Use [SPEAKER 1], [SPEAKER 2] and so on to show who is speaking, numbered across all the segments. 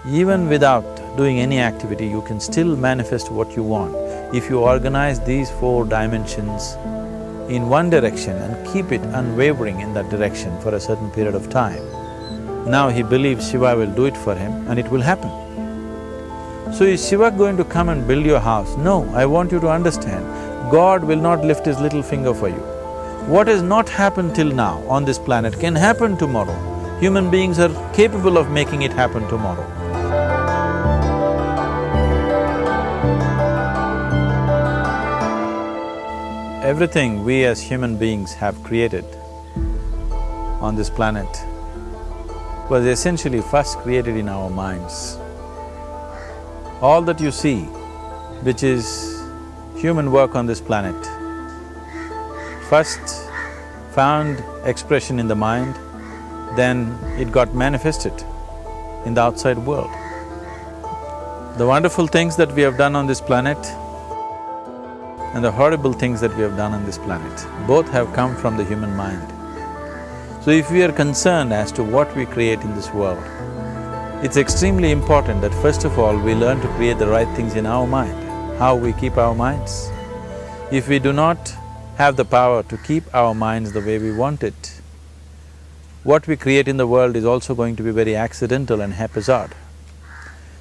[SPEAKER 1] Even without doing any activity, you can still manifest what you want. If you organize these 4 dimensions in one direction and keep it unwavering in that direction for a certain period of time, now he believes Shiva will do it for him and it will happen. So is Shiva going to come and build your house? No, I want you to understand, God will not lift his little finger for you. What has not happened till now on this planet can happen tomorrow. Human beings are capable of making it happen tomorrow. Everything we as human beings have created on this planet was essentially first created in our minds. All that you see, which is human work on this planet, first found expression in the mind, then it got manifested in the outside world. The wonderful things that we have done on this planet and the horrible things that we have done on this planet, both have come from the human mind. So if we are concerned as to what we create in this world, it's extremely important that first of all we learn to create the right things in our mind. How we keep our minds? If we do not have the power to keep our minds the way we want it, what we create in the world is also going to be very accidental and haphazard.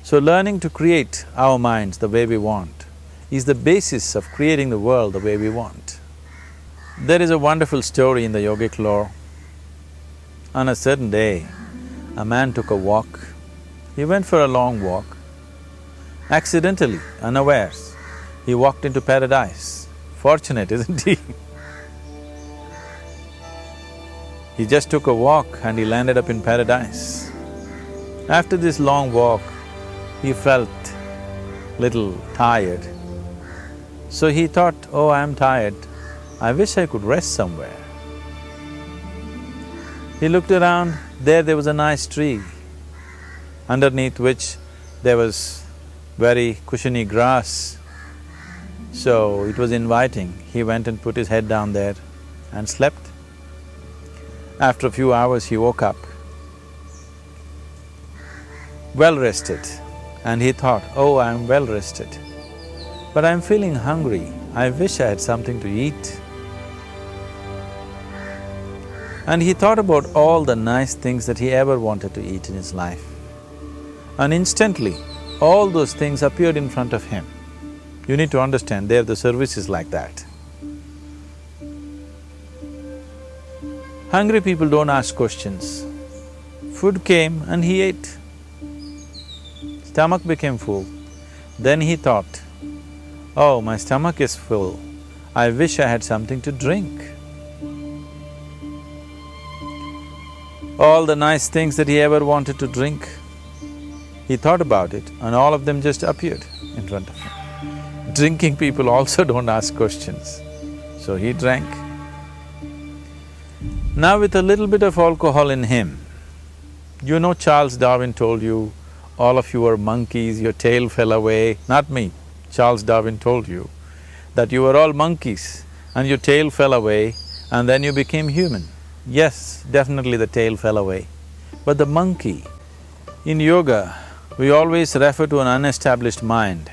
[SPEAKER 1] So learning to create our minds the way we want is the basis of creating the world the way we want. There is a wonderful story in the yogic lore. On a certain day, a man took a walk. He went for a long walk. Accidentally, unawares, he walked into paradise. Fortunate, isn't he? He just took a walk and he landed up in paradise. After this long walk, he felt little tired. So he thought, oh, I'm tired, I wish I could rest somewhere. He looked around, there was a nice tree, underneath which there was very cushiony grass. So it was inviting. He went and put his head down there and slept. After a few hours he woke up, well rested, and he thought, oh, I'm well rested, but I'm feeling hungry, I wish I had something to eat. And he thought about all the nice things that he ever wanted to eat in his life. And instantly, all those things appeared in front of him. You need to understand, there the service is like that. Hungry people don't ask questions. Food came and he ate. Stomach became full. Then he thought, oh, my stomach is full, I wish I had something to drink. All the nice things that he ever wanted to drink, he thought about it and all of them just appeared in front of him. Drinking people also don't ask questions, so he drank. Now with a little bit of alcohol in him, you know Charles Darwin told you, all of you are monkeys, your tail fell away. Not me, Charles Darwin told you that you were all monkeys and your tail fell away and then you became human. Yes, definitely the tail fell away. But the monkey, in yoga, we always refer to an unestablished mind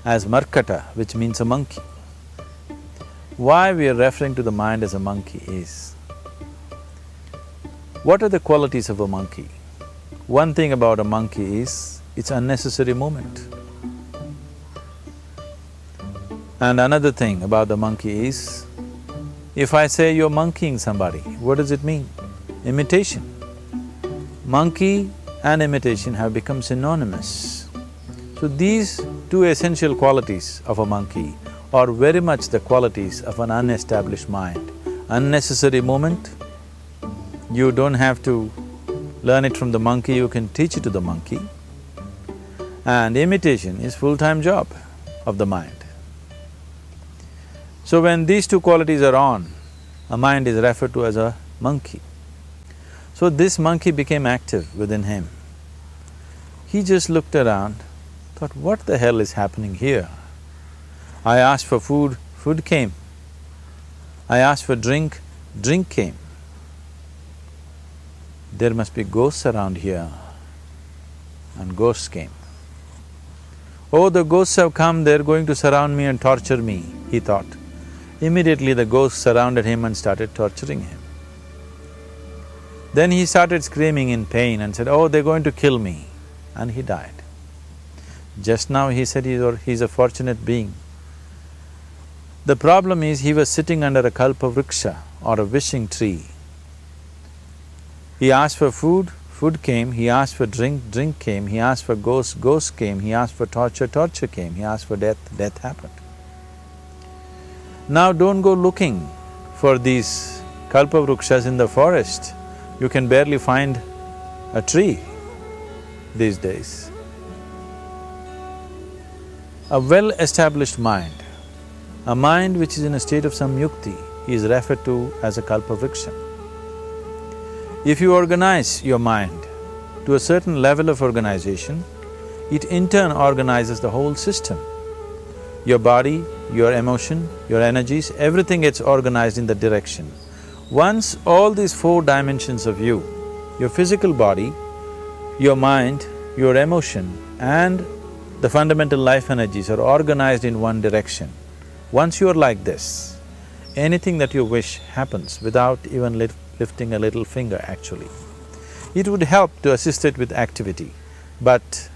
[SPEAKER 1] as markata, which means a monkey. Why we are referring to the mind as a monkey is, what are the qualities of a monkey? One thing about a monkey is, it's unnecessary movement. And another thing about the monkey is, if I say you're monkeying somebody, what does it mean? Imitation. Monkey and imitation have become synonymous. So these two essential qualities of a monkey are very much the qualities of an unestablished mind. Unnecessary movement, you don't have to learn it from the monkey, you can teach it to the monkey. And imitation is full-time job of the mind. So when these two qualities are on, a mind is referred to as a monkey. So this monkey became active within him. He just looked around, thought, what the hell is happening here? I asked for food, food came. I asked for drink, drink came. There must be ghosts around here. and ghosts came. Oh, the ghosts have come, they're going to surround me and torture me, he thought. Immediately the ghosts surrounded him and started torturing him. Then he started screaming in pain and said, oh, they're going to kill me, and he died. Just now he said he's a fortunate being. The problem is he was sitting under a kalpavriksha or a wishing tree. He asked for food, food came, he asked for drink, drink came, he asked for ghost, ghost came, he asked for torture, torture came, he asked for death, death happened. Now don't go looking for these kalpavrukshas in the forest. You can barely find a tree these days. A well-established mind, a mind which is in a state of samyukti, is referred to as a kalpavriksha. If you organize your mind to a certain level of organization, it in turn organizes the whole system. Your body, your emotion, your energies, everything gets organized in that direction. Once all these four dimensions of you, your physical body, your mind, your emotion and the fundamental life energies are organized in one direction, once you are like this, anything that you wish happens without even lifting a little finger actually. It would help to assist it with activity, but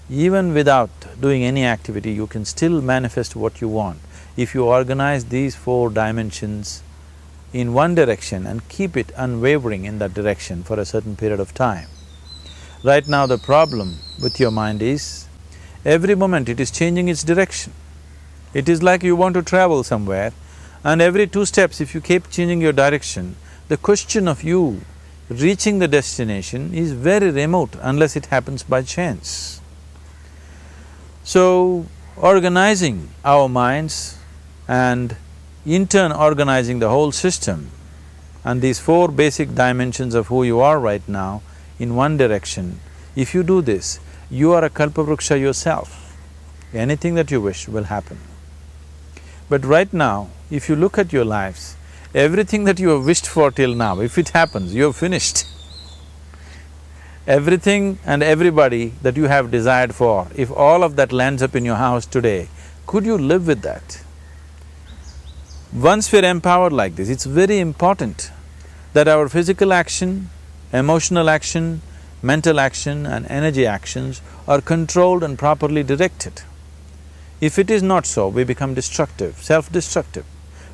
[SPEAKER 1] even without doing any activity, you can still manifest what you want if you organize these four dimensions in one direction and keep it unwavering in that direction for a certain period of time. Right now the problem with your mind is, every moment it is changing its direction. It is like you want to travel somewhere and every 2 steps if you keep changing your direction, the question of you reaching the destination is very remote unless it happens by chance. So, organizing our minds and in turn organizing the whole system and these four basic dimensions of who you are right now in one direction, if you do this, you are a kalpavruksha yourself. Anything that you wish will happen. But right now, if you look at your lives, everything that you have wished for till now, if it happens, you have finished. Everything and everybody that you have desired for, if all of that lands up in your house today, could you live with that? Once we're empowered like this, it's very important that our physical action, emotional action, mental action and energy actions are controlled and properly directed. If it is not so, we become destructive, self-destructive.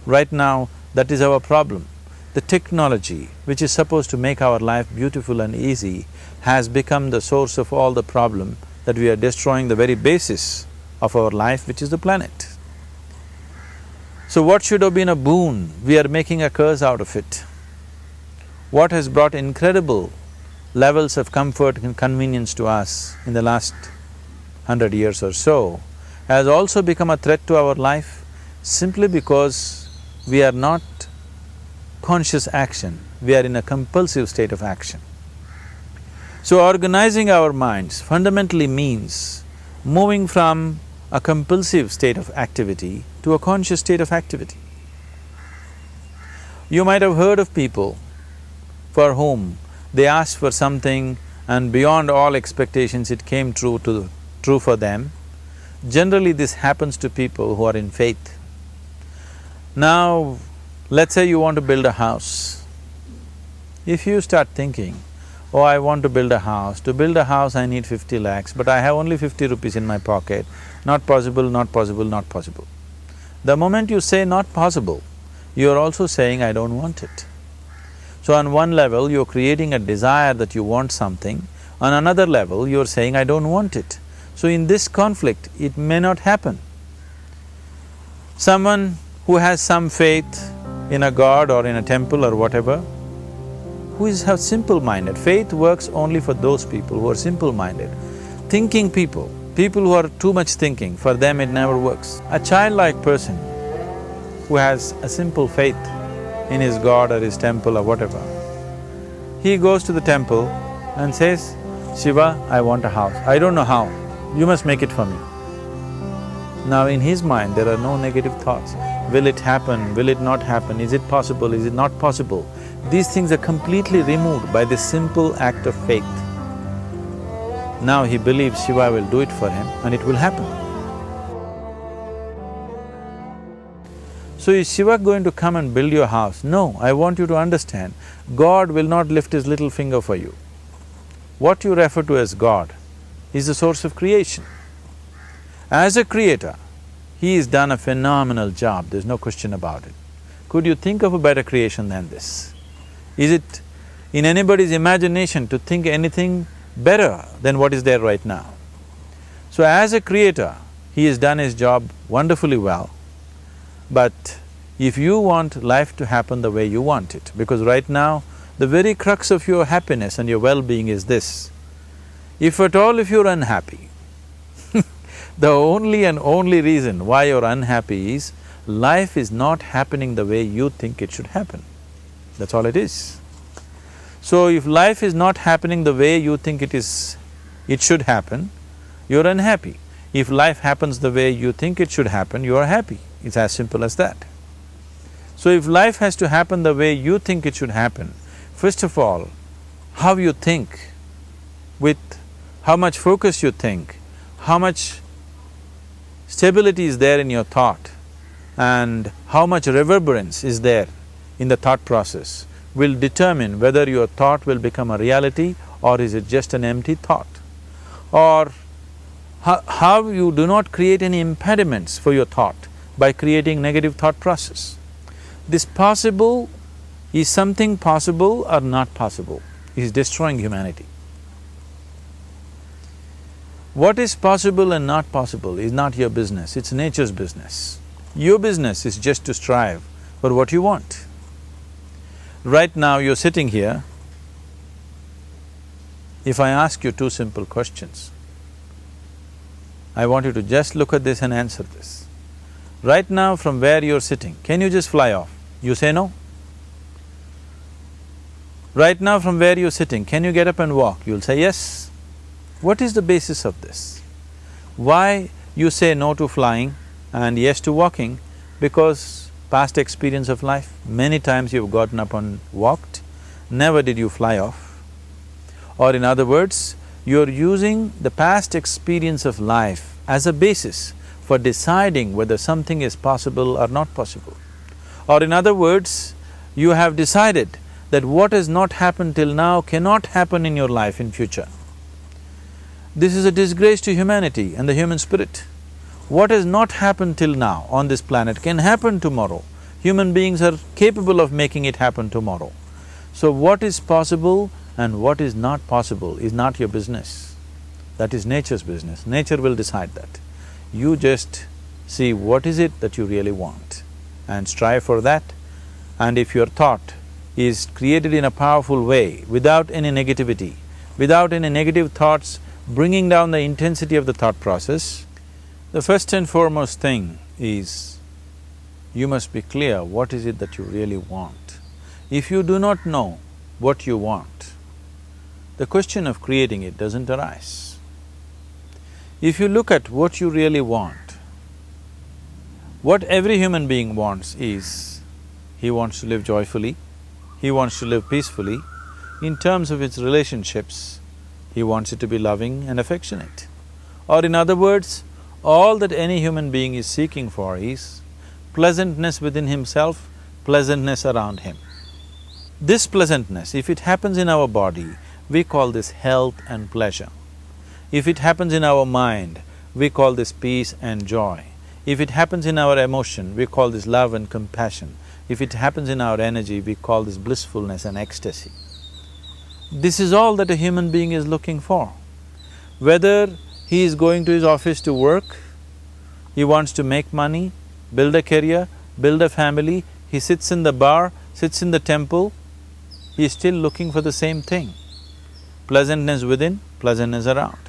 [SPEAKER 1] Right now, that is our problem. The technology, which is supposed to make our life beautiful and easy, has become the source of all the problem that we are destroying the very basis of our life, which is the planet. So what should have been a boon, we are making a curse out of it. What has brought incredible levels of comfort and convenience to us in the last 100 years or so has also become a threat to our life simply because we are not conscious action, we are in a compulsive state of action. So organizing our minds fundamentally means moving from a compulsive state of activity to a conscious state of activity. You might have heard of people for whom they asked for something and beyond all expectations it came true for them. Generally this happens to people who are in faith. Now, let's say you want to build a house. If you start thinking, oh, I want to build a house, to build a house I need 50 lakhs, but I have only 50 rupees in my pocket, not possible, not possible, not possible. The moment you say not possible, you are also saying, I don't want it. So on one level, you're creating a desire that you want something, on another level, you're saying, I don't want it. So in this conflict, it may not happen. Someone who has some faith in a god or in a temple or whatever, who is simple-minded, faith works only for those people who are simple-minded. Thinking people, people who are too much thinking, for them it never works. A childlike person who has a simple faith in his god or his temple or whatever, he goes to the temple and says, Shiva, I want a house. I don't know how, you must make it for me. Now in his mind there are no negative thoughts. Will it happen? Will it not happen? Is it possible? Is it not possible? These things are completely removed by this simple act of faith. Now he believes Shiva will do it for him and it will happen. So is Shiva going to come and build your house? No, I want you to understand, God will not lift his little finger for you. What you refer to as God is the source of creation. As a creator, he has done a phenomenal job, there's no question about it. Could you think of a better creation than this? Is it in anybody's imagination to think anything better than what is there right now? So as a creator, he has done his job wonderfully well. But if you want life to happen the way you want it, because right now, the very crux of your happiness and your well-being is this: if at all if you're unhappy, the only and only reason why you're unhappy is life is not happening the way you think it should happen. That's all it is. So if life is not happening the way you think it should happen, you're unhappy. If life happens the way you think it should happen, you are happy. It's as simple as that. So if life has to happen the way you think it should happen, first of all, how you think, with how much focus you think, how much stability is there in your thought, and how much reverberance is there in the thought process will determine whether your thought will become a reality or is it just an empty thought. Or how you do not create any impediments for your thought by creating negative thought process. This possible, is something possible or not possible, is destroying humanity. What is possible and not possible is not your business, it's nature's business. Your business is just to strive for what you want. Right now you're sitting here, if I ask you two simple questions, I want you to just look at this and answer this. Right now from where you're sitting, can you just fly off? You say no. Right now from where you're sitting, can you get up and walk? You'll say yes. What is the basis of this? Why you say no to flying and yes to walking? Because past experience of life, many times you've gotten up and walked, never did you fly off. Or in other words, you're using the past experience of life as a basis for deciding whether something is possible or not possible. Or in other words, you have decided that what has not happened till now cannot happen in your life in future. This is a disgrace to humanity and the human spirit. What has not happened till now on this planet can happen tomorrow. Human beings are capable of making it happen tomorrow. So what is possible and what is not possible is not your business. That is nature's business. Nature will decide that. You just see what is it that you really want and strive for that. And if your thought is created in a powerful way, without any negativity, without any negative thoughts bringing down the intensity of the thought process, the first and foremost thing is, you must be clear what is it that you really want. If you do not know what you want, the question of creating it doesn't arise. If you look at what you really want, what every human being wants is, he wants to live joyfully, he wants to live peacefully. In terms of its relationships, he wants it to be loving and affectionate. Or in other words, all that any human being is seeking for is pleasantness within himself, pleasantness around him. This pleasantness, if it happens in our body, we call this health and pleasure. If it happens in our mind, we call this peace and joy. If it happens in our emotion, we call this love and compassion. If it happens in our energy, we call this blissfulness and ecstasy. This is all that a human being is looking for. Whether he is going to his office to work, he wants to make money, build a career, build a family, he sits in the bar, sits in the temple, he is still looking for the same thing. Pleasantness within, pleasantness around.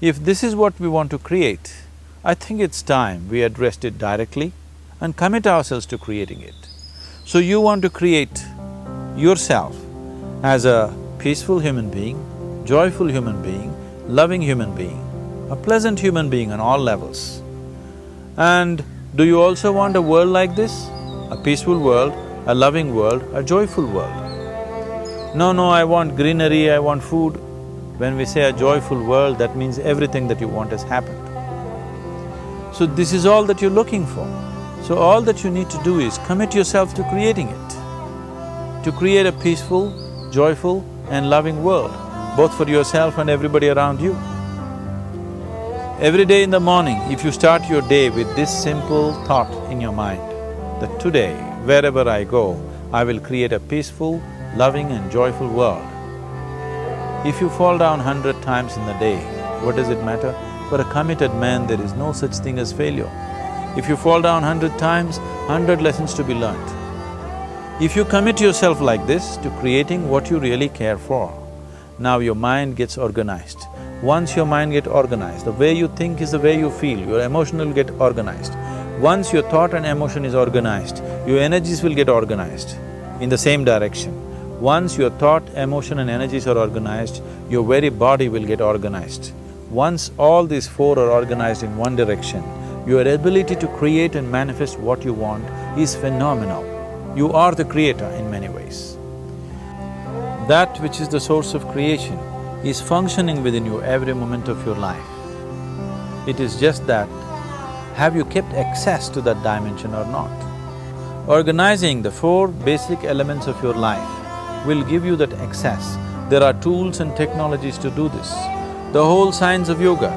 [SPEAKER 1] If this is what we want to create, I think it's time we addressed it directly and commit ourselves to creating it. So you want to create yourself as a peaceful human being, joyful human being, loving human being, a pleasant human being on all levels. And do you also want a world like this? A peaceful world, a loving world, a joyful world? No, I want greenery, I want food. When we say a joyful world, that means everything that you want has happened. So this is all that you're looking for. So all that you need to do is commit yourself to creating it, to create a peaceful, joyful and loving world, both for yourself and everybody around you. Every day in the morning, if you start your day with this simple thought in your mind, that today, wherever I go, I will create a peaceful, loving and joyful world. If you fall down 100 times in the day, what does it matter? For a committed man, there is no such thing as failure. If you fall down 100 times, 100 lessons to be learnt. If you commit yourself like this to creating what you really care for, now your mind gets organized. Once your mind gets organized, the way you think is the way you feel, your emotion will get organized. Once your thought and emotion is organized, your energies will get organized in the same direction. Once your thought, emotion and energies are organized, your very body will get organized. Once all these four are organized in one direction, your ability to create and manifest what you want is phenomenal. You are the creator in many ways. That which is the source of creation is functioning within you every moment of your life. It is just that, have you kept access to that dimension or not? Organizing the four basic elements of your life will give you that access. There are tools and technologies to do this. The whole science of yoga,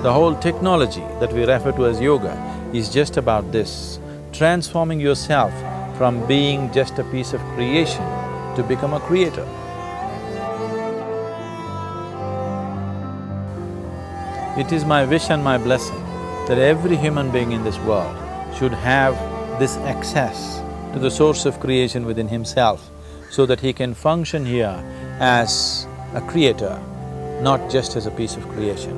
[SPEAKER 1] the whole technology that we refer to as yoga is just about this, transforming yourself from being just a piece of creation to become a creator. It is my wish and my blessing that every human being in this world should have this access to the source of creation within himself so that he can function here as a creator, not just as a piece of creation.